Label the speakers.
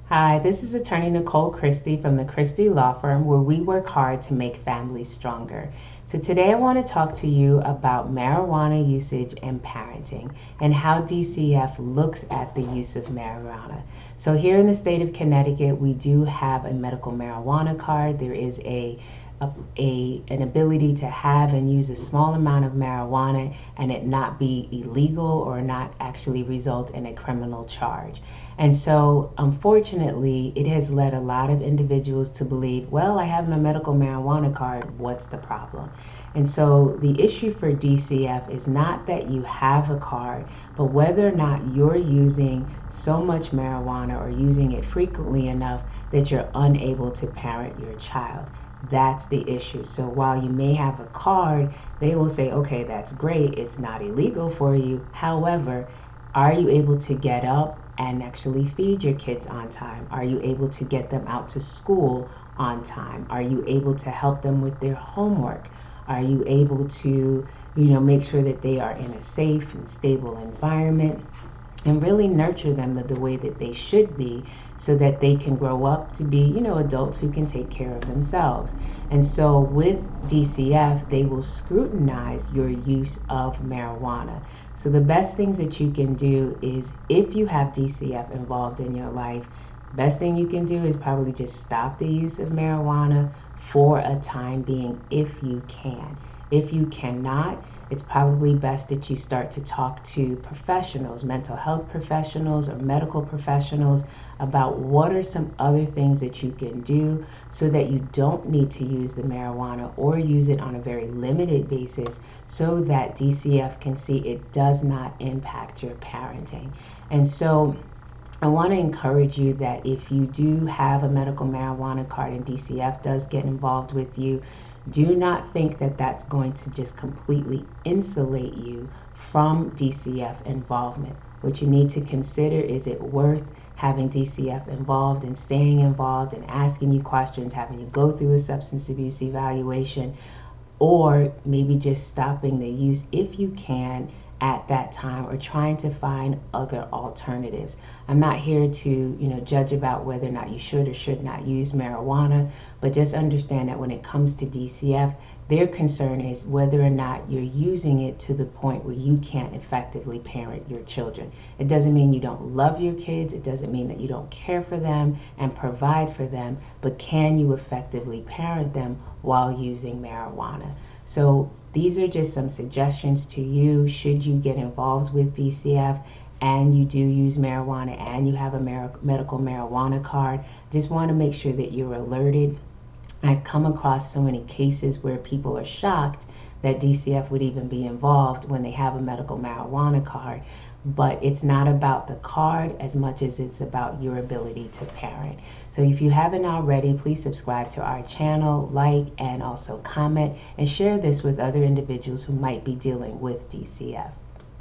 Speaker 1: Hi, this is attorney Nicole Christie from the Christie Law Firm, where we work hard to make families stronger. So today I want to talk to you about marijuana usage and parenting and how DCF looks at the use of marijuana. So here in the state of Connecticut, we do have a medical marijuana card. There is an ability to have and use a small amount of marijuana and it not be illegal or not actually result in a criminal charge. And so, unfortunately, it has led a lot of individuals to believe, well, I have my medical marijuana card, what's the problem? And so, the issue for DCF is not that you have a card, but whether or not you're using so much marijuana or using it frequently enough that you're unable to parent your child. That's the issue. So while you may have a card, they will say, okay, that's great. It's not illegal for you. However, are you able to get up and actually feed your kids on time? Are you able to get them out to school on time? Are you able to help them with their homework? Are you able to, make sure that they are in a safe and stable environment? And really nurture them the way that they should be so that they can grow up to be, adults who can take care of themselves. And so with DCF, they will scrutinize your use of marijuana. So the best things that you can do is if you have DCF involved in your life, best thing you can do is probably just stop the use of marijuana for a time being if you can. If you cannot, it's probably best that you start to talk to professionals, mental health professionals or medical professionals about what are some other things that you can do so that you don't need to use the marijuana or use it on a very limited basis so that DCF can see it does not impact your parenting. And so I want to encourage you that if you do have a medical marijuana card and DCF does get involved with you, do not think that that's going to just completely insulate you from DCF involvement. What you need to consider is it worth having DCF involved and staying involved and asking you questions, having you go through a substance abuse evaluation, or maybe just stopping the use if you can at that time or trying to find other alternatives. I'm not here to, judge about whether or not you should or should not use marijuana, but just understand that when it comes to DCF, their concern is whether or not you're using it to the point where you can't effectively parent your children. It doesn't mean you don't love your kids. It doesn't mean that you don't care for them and provide for them, but can you effectively parent them while using marijuana? So these are just some suggestions to you should you get involved with DCF and you do use marijuana and you have a medical marijuana card. Just want to make sure that you're alerted. I've come across so many cases where people are shocked that DCF would even be involved when they have a medical marijuana card. But it's not about the card as much as it's about your ability to parent. So if you haven't already, please subscribe to our channel, like, and also comment, and share this with other individuals who might be dealing with DCF.